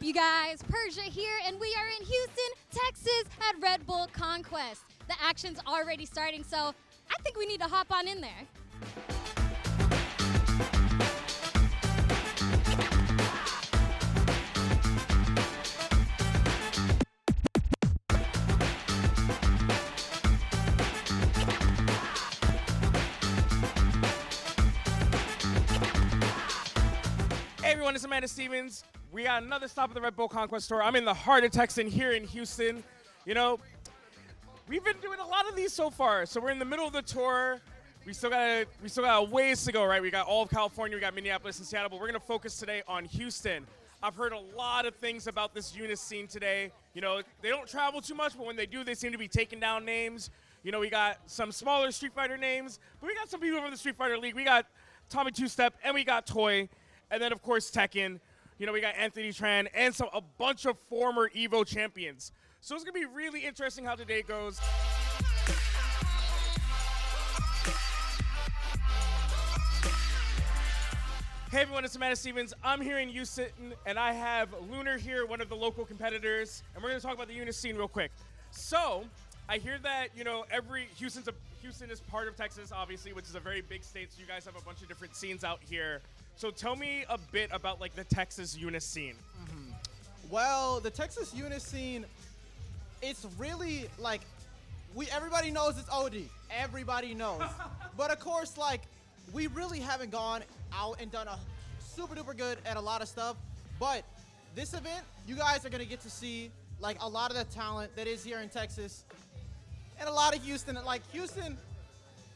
you guys? Persia here, and we are in Houston, Texas at Red Bull Conquest. The action's already starting, so I think we need to hop on in there. Hey everyone, it's Amanda Stevens. We got another stop at the Red Bull Conquest Tour. I'm in the heart of Texas here in Houston. You know, we've been doing a lot of these so far. So we're in the middle of the tour. We still got a ways to go, right? We got all of California, we got Minneapolis and Seattle, but we're gonna focus today on Houston. I've heard a lot of things about this Unis scene today. You know, they don't travel too much, but when they do, they seem to be taking down names. You know, we got some smaller Street Fighter names, but we got some people from the Street Fighter League. We got Tommy Two Step and we got Toy. And then, of course, Tekken. You know, we got Anthony Tran and a bunch of former EVO champions. So it's going to be really interesting how today goes. Hey, everyone, it's Amanda Stevens. I'm here in Houston, and I have Lunar here, one of the local competitors. And we're going to talk about the Unis scene real quick. So I hear that, you know, Houston is part of Texas, obviously, which is a very big state. So you guys have a bunch of different scenes out here. So tell me a bit about like the Texas Unis scene. Well, the Texas Unis scene, it's really like, everybody knows it's OD. Everybody knows. But of course, like, we really haven't gone out and done a super duper good at a lot of stuff. But this event, you guys are gonna get to see like a lot of the talent that is here in Texas and a lot of Houston. Like Houston,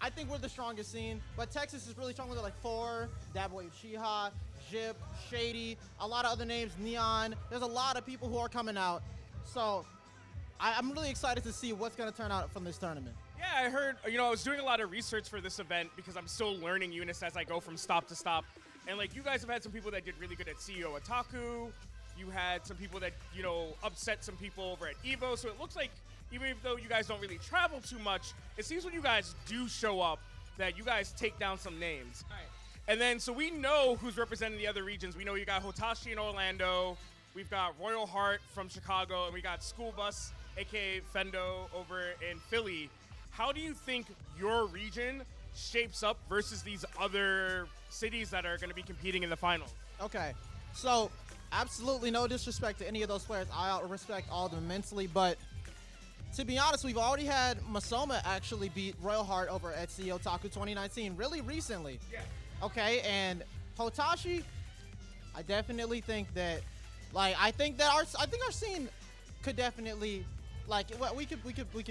I think we're the strongest scene, but Texas is really strong with like Four, Dabboy Uchiha, Jip, Shady, a lot of other names, Neon. There's a lot of people who are coming out. So I'm really excited to see what's gonna turn out from this tournament. Yeah, I heard, you know, I was doing a lot of research for this event because I'm still learning Unis as I go from stop to stop. And like you guys have had some people that did really good at CEO Otaku. You had some people that, you know, upset some people over at EVO. So it looks like even though you guys don't really travel too much, it seems when you guys do show up that you guys take down some names. All right. And then, so we know who's representing the other regions. We know you got Hotashi in Orlando, we've got Royal Heart from Chicago, and we got School Bus, aka Fendo, over in Philly. How do you think your region shapes up versus these other cities that are gonna be competing in the finals? Okay, so absolutely no disrespect to any of those players. I respect all of them immensely, but to be honest, we've already had Masoma actually beat Royal Heart over at CEO Otaku 2019 really recently. Yeah. Okay, and Hotashi, I definitely think that, like, I think our scene could definitely, like, well, we could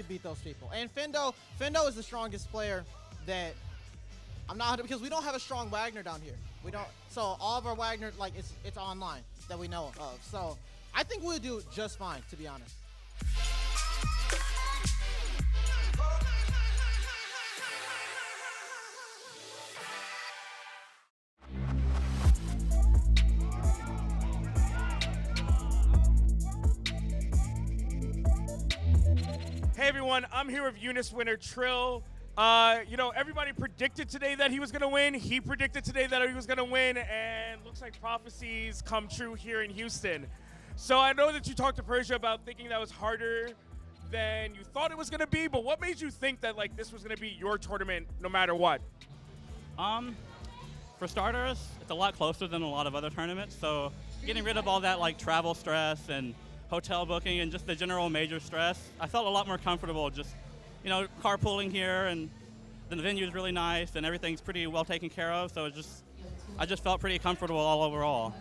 beat those people. And Fendo is the strongest player that I'm not, because we don't have a strong Wagner down here. We don't. So all of our Wagner, like, it's online that we know of. So I think we'll do just fine, to be honest. Hey everyone, I'm here with Unis winner Trill. You know, everybody predicted today that he was gonna win. He predicted today that he was gonna win, and looks like prophecies come true here in Houston. So I know that you talked to Persia about thinking that was harder than you thought it was gonna be, but what made you think that like this was gonna be your tournament no matter what? For starters, it's a lot closer than a lot of other tournaments, so getting rid of all that like travel stress and hotel booking and just the general major stress, I felt a lot more comfortable just, you know, carpooling here, and the venue is really nice and everything's pretty well taken care of, so I just felt pretty comfortable all overall.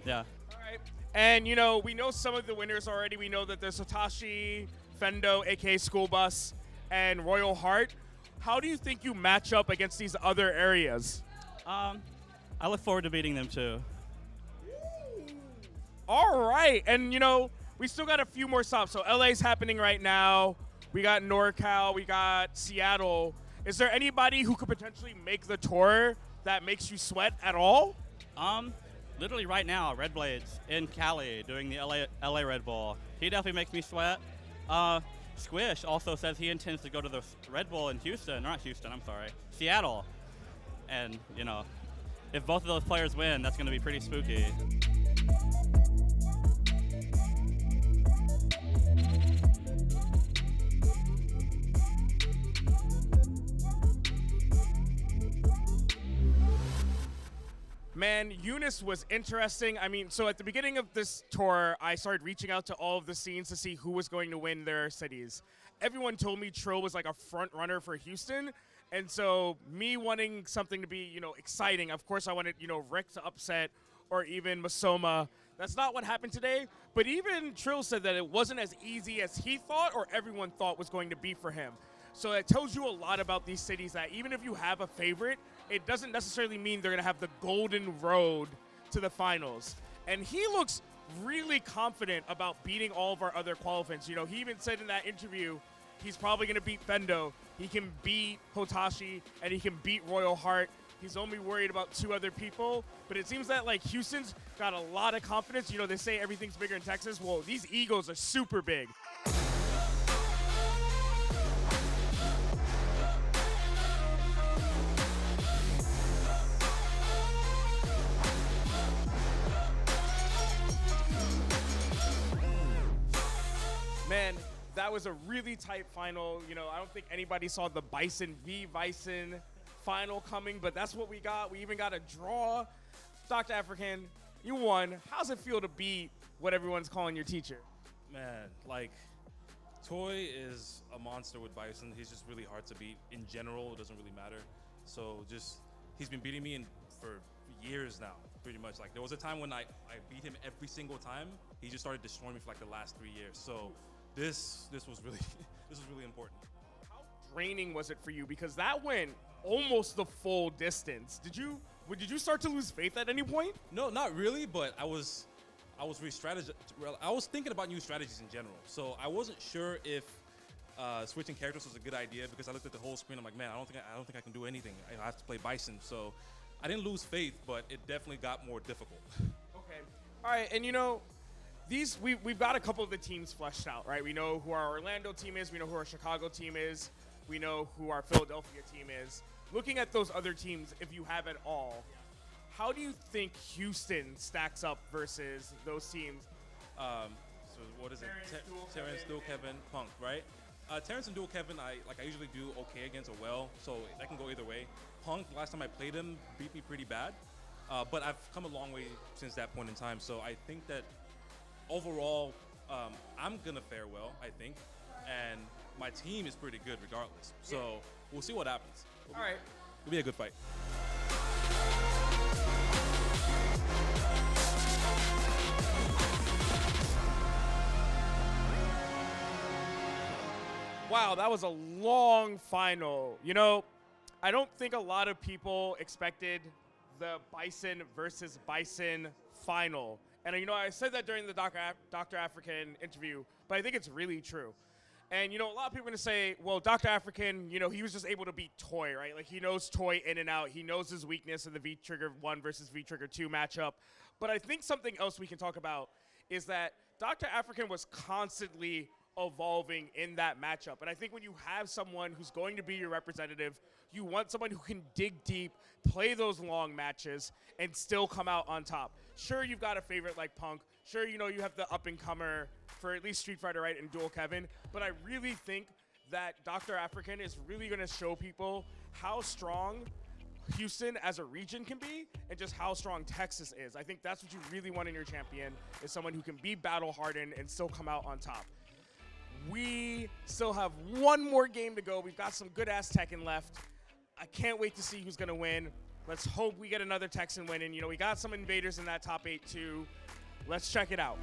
Yeah. All right. And you know, we know some of the winners already. We know that there's Hotashi, Fendo, aka School Bus, and Royal Heart. How do you think you match up against these other areas? I look forward to beating them too. All right, and you know, we still got a few more stops. So LA's happening right now. We got NorCal, we got Seattle. Is there anybody who could potentially make the tour that makes you sweat at all? Literally right now, Red Blades in Cali doing the LA Red Bull. He definitely makes me sweat. Squish also says he intends to go to the Red Bull in Houston, not Houston, I'm sorry, Seattle. And, you know, if both of those players win, that's going to be pretty spooky. Man, Eunice was interesting. I mean, so at the beginning of this tour, I started reaching out to all of the scenes to see who was going to win their cities. Everyone told me Trill was like a front runner for Houston. And so me wanting something to be, exciting, of course I wanted, Rick to upset or even Masoma. That's not what happened today. But even Trill said that it wasn't as easy as he thought or everyone thought was going to be for him. So it tells you a lot about these cities that even if you have a favorite, it doesn't necessarily mean they're going to have the golden road to the finals. And he looks really confident about beating all of our other qualifiants. He even said in that interview, he's probably going to beat Fendo. He can beat Hotashi, and he can beat Royal Heart. He's only worried about 2 other people. But it seems that, Houston's got a lot of confidence. They say everything's bigger in Texas. Well, these egos are super big. Man, that was a really tight final. I don't think anybody saw the Bison v. Bison final coming, but that's what we got. We even got a draw. Dr. African, you won. How's it feel to beat what everyone's calling your teacher? Man, Toy is a monster with Bison. He's just really hard to beat. In general, it doesn't really matter. So he's been beating me for years now, pretty much. There was a time when I beat him every single time. He just started destroying me for the last 3 years. So this was really this was really important. How draining was it for you? Because that went almost the full distance. Did you start to lose faith at any point? No, not really, but I was re-strategizing. I was thinking about new strategies in general. So I wasn't sure if switching characters was a good idea because I looked at the whole screen. I'm like, man, I don't think I can do anything. I have to play Bison. So I didn't lose faith, but it definitely got more difficult. Okay. All right, and we've got a couple of the teams fleshed out, right? We know who our Orlando team is. We know who our Chicago team is. We know who our Philadelphia team is. Looking at those other teams, if you have at all, how do you think Houston stacks up versus those teams? So what is it? Terrence, Dual Kevin, Punk, right? Terrence and Dual Kevin, I usually do okay against well, so that can go either way. Punk, last time I played him, beat me pretty bad, but I've come a long way since that point in time. So I think that overall, I'm gonna fare well, I think, and my team is pretty good regardless. So we'll see what happens. All right. It'll be a good fight. Wow, that was a long final. I don't think a lot of people expected the Bison versus Bison final. And, I said that during the Dr. African interview, but I think it's really true. And, a lot of people are going to say, well, Dr. African, he was just able to beat Toy, right? He knows Toy in and out. He knows his weakness in the V-Trigger 1 versus V-Trigger 2 matchup. But I think something else we can talk about is that Dr. African was constantly evolving in that matchup. And I think when you have someone who's going to be your representative, you want someone who can dig deep, play those long matches, and still come out on top. Sure, you've got a favorite like Punk. Sure, you have the up-and-comer for at least Street Fighter, right, and Dual Kevin. But I really think that Dr. African is really going to show people how strong Houston as a region can be and just how strong Texas is. I think that's what you really want in your champion, is someone who can be battle-hardened and still come out on top. We still have one more game to go. We've got some good-ass Tekken left. I can't wait to see who's going to win. Let's hope we get another Texan win. And, we got some invaders in that top 8, too. Let's check it out.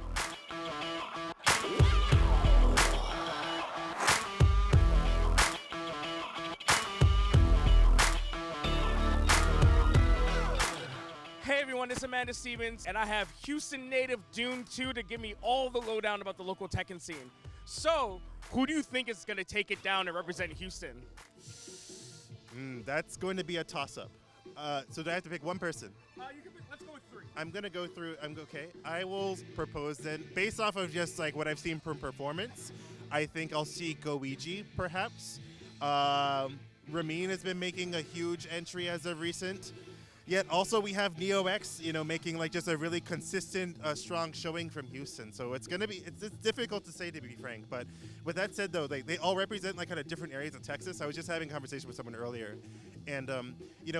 Hey everyone, it's Amanda Stevens, and I have Houston native Dune 2 to give me all the lowdown about the local Tekken scene. So, who do you think is going to take it down and represent Houston? That's going to be a toss-up. So do I have to pick one person? Let's go with 3. I'm going to go through, okay. I will propose then, based off of just what I've seen from performance, I think I'll see Goichi, perhaps. Ramin has been making a huge entry as of recent. Yet also we have NeoX, making like just a really consistent, strong showing from Houston. So it's gonna be it's difficult to say, to be frank. But with that said, though, they all represent like kind of different areas of Texas. I was just having a conversation with someone earlier, and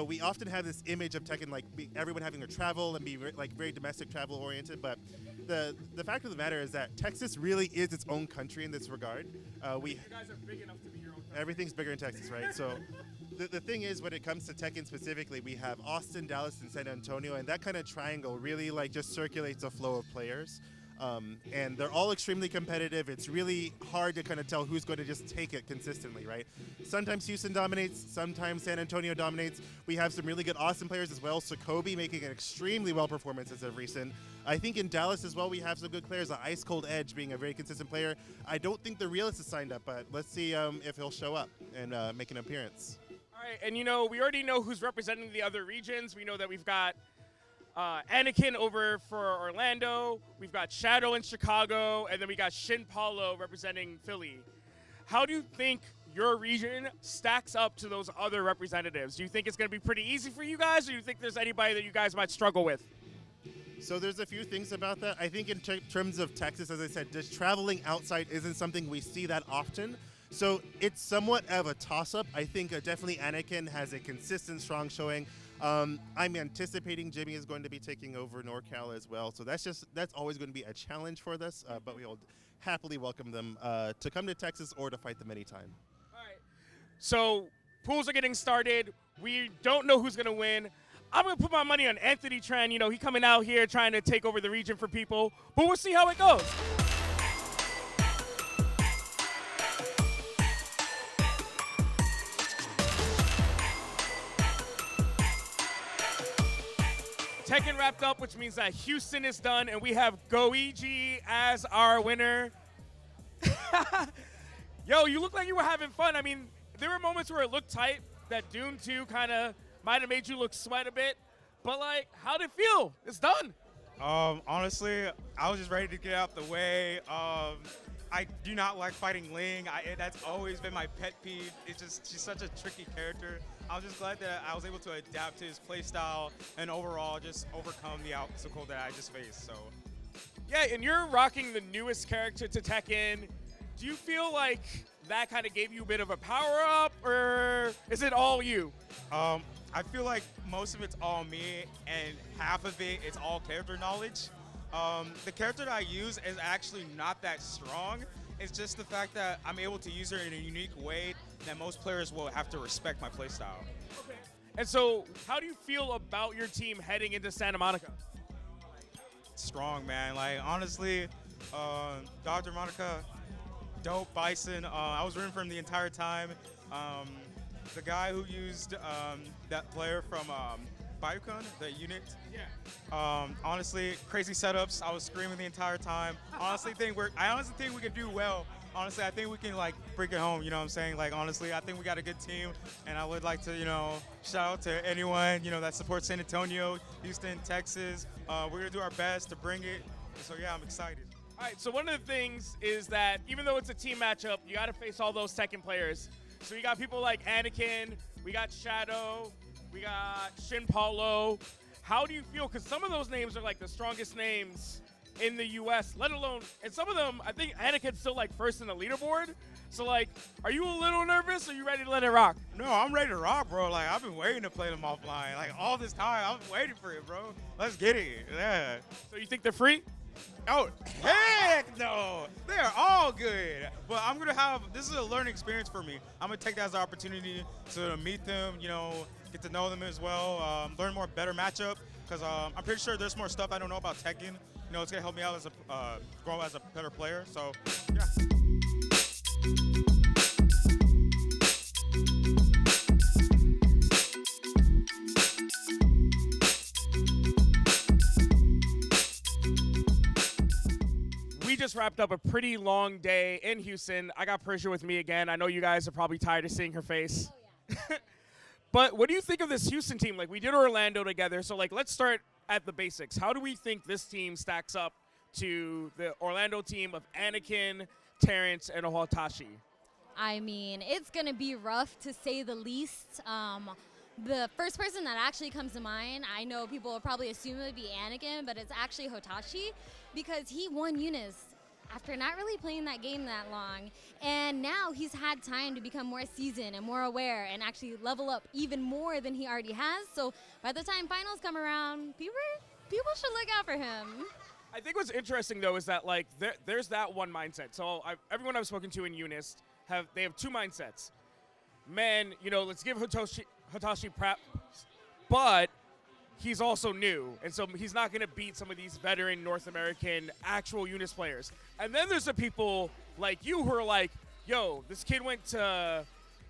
we often have this image of Tekken like everyone having to travel and be like very domestic travel oriented. But the fact of the matter is that Texas really is its own country in this regard. You guys are big enough to be your own country. Everything's bigger in Texas, right? So. The thing is, when it comes to Tekken specifically, we have Austin, Dallas, and San Antonio, and that kind of triangle really like just circulates a flow of players. And they're all extremely competitive. It's really hard to kind of tell who's going to just take it consistently, right? Sometimes Houston dominates, sometimes San Antonio dominates. We have some really good Austin players as well. Sokobi making an extremely well performance as of recent. I think in Dallas as well, we have some good players. Ice Cold Edge being a very consistent player. I don't think the Realist is signed up, but let's see if he'll show up and make an appearance. All right, and we already know who's representing the other regions. We know that we've got Anakin over for Orlando, we've got Shadow in Chicago, and then we got Shin Paulo representing Philly. How do you think your region stacks up to those other representatives? Do you think it's going to be pretty easy for you guys, or do you think there's anybody that you guys might struggle with? So there's a few things about that. I think in terms of Texas, as I said, just traveling outside isn't something we see that often. So it's somewhat of a toss-up. I think definitely Anakin has a consistent, strong showing. I'm anticipating Jimmy is going to be taking over NorCal as well. So that's always going to be a challenge for this, but we will happily welcome them to come to Texas or to fight them anytime. All right. So pools are getting started. We don't know who's going to win. I'm going to put my money on Anthony Tran. He coming out here trying to take over the region for people, but we'll see how it goes. Tekken wrapped up, which means that Houston is done, and we have Goiji as our winner. Yo, you look like you were having fun. I mean, there were moments where it looked tight, that Dune 2 kind of might have made you look sweat a bit, but like, how'd it feel? It's done. Honestly, I was just ready to get out the way. I do not like fighting Ling. That's always been my pet peeve. She's such a tricky character. I was just glad that I was able to adapt to his playstyle and overall just overcome the obstacle that I just faced. So, yeah, and you're rocking the newest character to Tekken. Do you feel like that kind of gave you a bit of a power up, or is it all you? I feel like most of it's all me, and half of it's all character knowledge. The character that I use is actually not that strong. It's just the fact that I'm able to use her in a unique way that most players will have to respect my playstyle. Okay. And so, how do you feel about your team heading into Santa Monica? Strong, man. Like, honestly, Dr. Monica, dope. Bison, I was rooting for him the entire time. The guy who used that player from Battleground, the unit. Yeah. Honestly, crazy setups. I was screaming the entire time. I honestly think we can do well. Honestly, I think we can like bring it home. You know what I'm saying? Like, honestly, I think we got a good team, and I would like to, shout out to anyone, that supports San Antonio, Houston, Texas. We're gonna do our best to bring it. So yeah, I'm excited. All right. So one of the things is that even though it's a team matchup, you got to face all those Tekken players. So you got people like Anakin, we got Shadow, we got Shin Paulo. How do you feel? Because some of those names are like the strongest names in the U.S., let alone, and some of them, I think Anakin's still like first in the leaderboard. So like, are you a little nervous, or are you ready to let it rock? No, I'm ready to rock, bro. Like, I've been waiting to play them offline. Like, all this time, I'm waiting for it, bro. Let's get it. Yeah. So you think they're free? Oh, heck no. They're all good. But I'm going to this is a learning experience for me. I'm going to take that as an opportunity to meet them, get to know them as well, learn more better matchup, because I'm pretty sure there's more stuff I don't know about Tekken. It's going to help me out as grow as a better player. So, yeah. We just wrapped up a pretty long day in Houston. I got Persia with me again. I know you guys are probably tired of seeing her face. Oh, yeah. But what do you think of this Houston team? Like, we did Orlando together, so like, let's start at the basics. How do we think this team stacks up to the Orlando team of Anakin, Terrence, and Ohatashi? I mean, it's going to be rough to say the least. The first person that actually comes to mind, I know people will probably assume it would be Anakin, but it's actually Hotashi because he won Eunice after not really playing that game that long. And now he's had time to become more seasoned and more aware and actually level up even more than he already has. So by the time finals come around, people should look out for him. I think what's interesting, though, is that, like, there's that one mindset. So everyone I've spoken to in Eunice, they have two mindsets. Man, you know, let's give Hotashi prep, but he's also new, and so he's not going to beat some of these veteran North American actual Eunice players. And then there's the people like you who are like, yo, this kid went to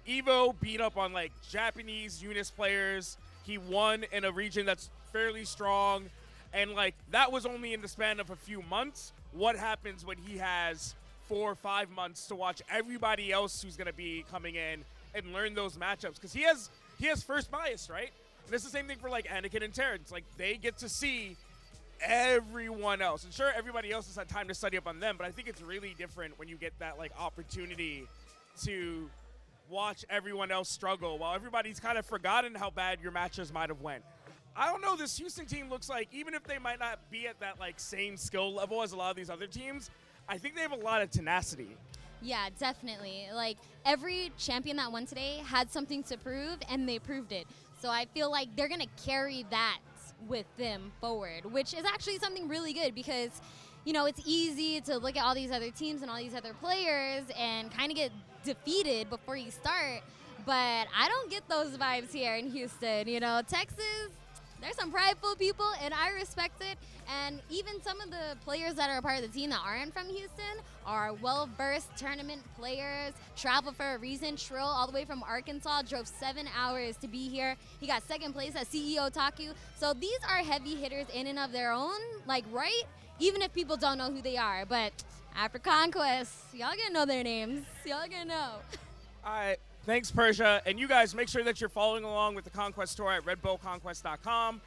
EVO, beat up on, like, Japanese Eunice players. He won in a region that's fairly strong. And, like, that was only in the span of a few months. What happens when he has 4 or 5 months to watch everybody else who's going to be coming in and learn those matchups? Because he has first bias, right? And it's the same thing for, like, Anakin and Terrence. Like, they get to see everyone else. And sure, everybody else has had time to study up on them, but I think it's really different when you get that, like, opportunity to watch everyone else struggle while everybody's kind of forgotten how bad your matches might have went. I don't know, this Houston team looks like, even if they might not be at that, like, same skill level as a lot of these other teams, I think they have a lot of tenacity. Yeah, definitely. Like, every champion that won today had something to prove, and they proved it. So I feel like they're going to carry that with them forward, which is actually something really good because, you know, it's easy to look at all these other teams and all these other players and kind of get defeated before you start. But I don't get those vibes here in Houston. You know, Texas, there's some prideful people, and I respect it. And even some of the players that are a part of the team that aren't from Houston are well-versed tournament players, travel for a reason. Trill, all the way from Arkansas, drove 7 hours to be here. He got second place at CEO Taku. So these are heavy hitters in and of their own, like, right? Even if people don't know who they are. But after Conquest, y'all gonna know their names. Y'all gonna know. All right. Thanks, Persia. And you guys, make sure that you're following along with the Conquest Tour at redbullconquest.com.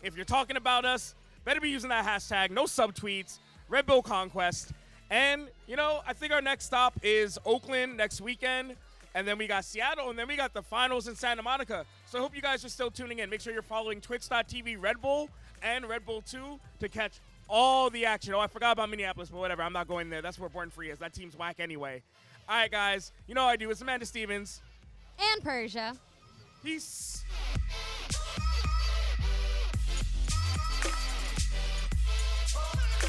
If you're talking about us, better be using that hashtag, no subtweets, Red Bull Conquest. And, you know, I think our next stop is Oakland next weekend. And then we got Seattle, and then we got the finals in Santa Monica. So I hope you guys are still tuning in. Make sure you're following twitch.tv Red Bull and Red Bull 2 to catch all the action. Oh, I forgot about Minneapolis, but whatever. I'm not going there. That's where Born Free is. That team's whack anyway. All right, guys. You know how I do. It's Amanda Stevens. And Persia. Peace.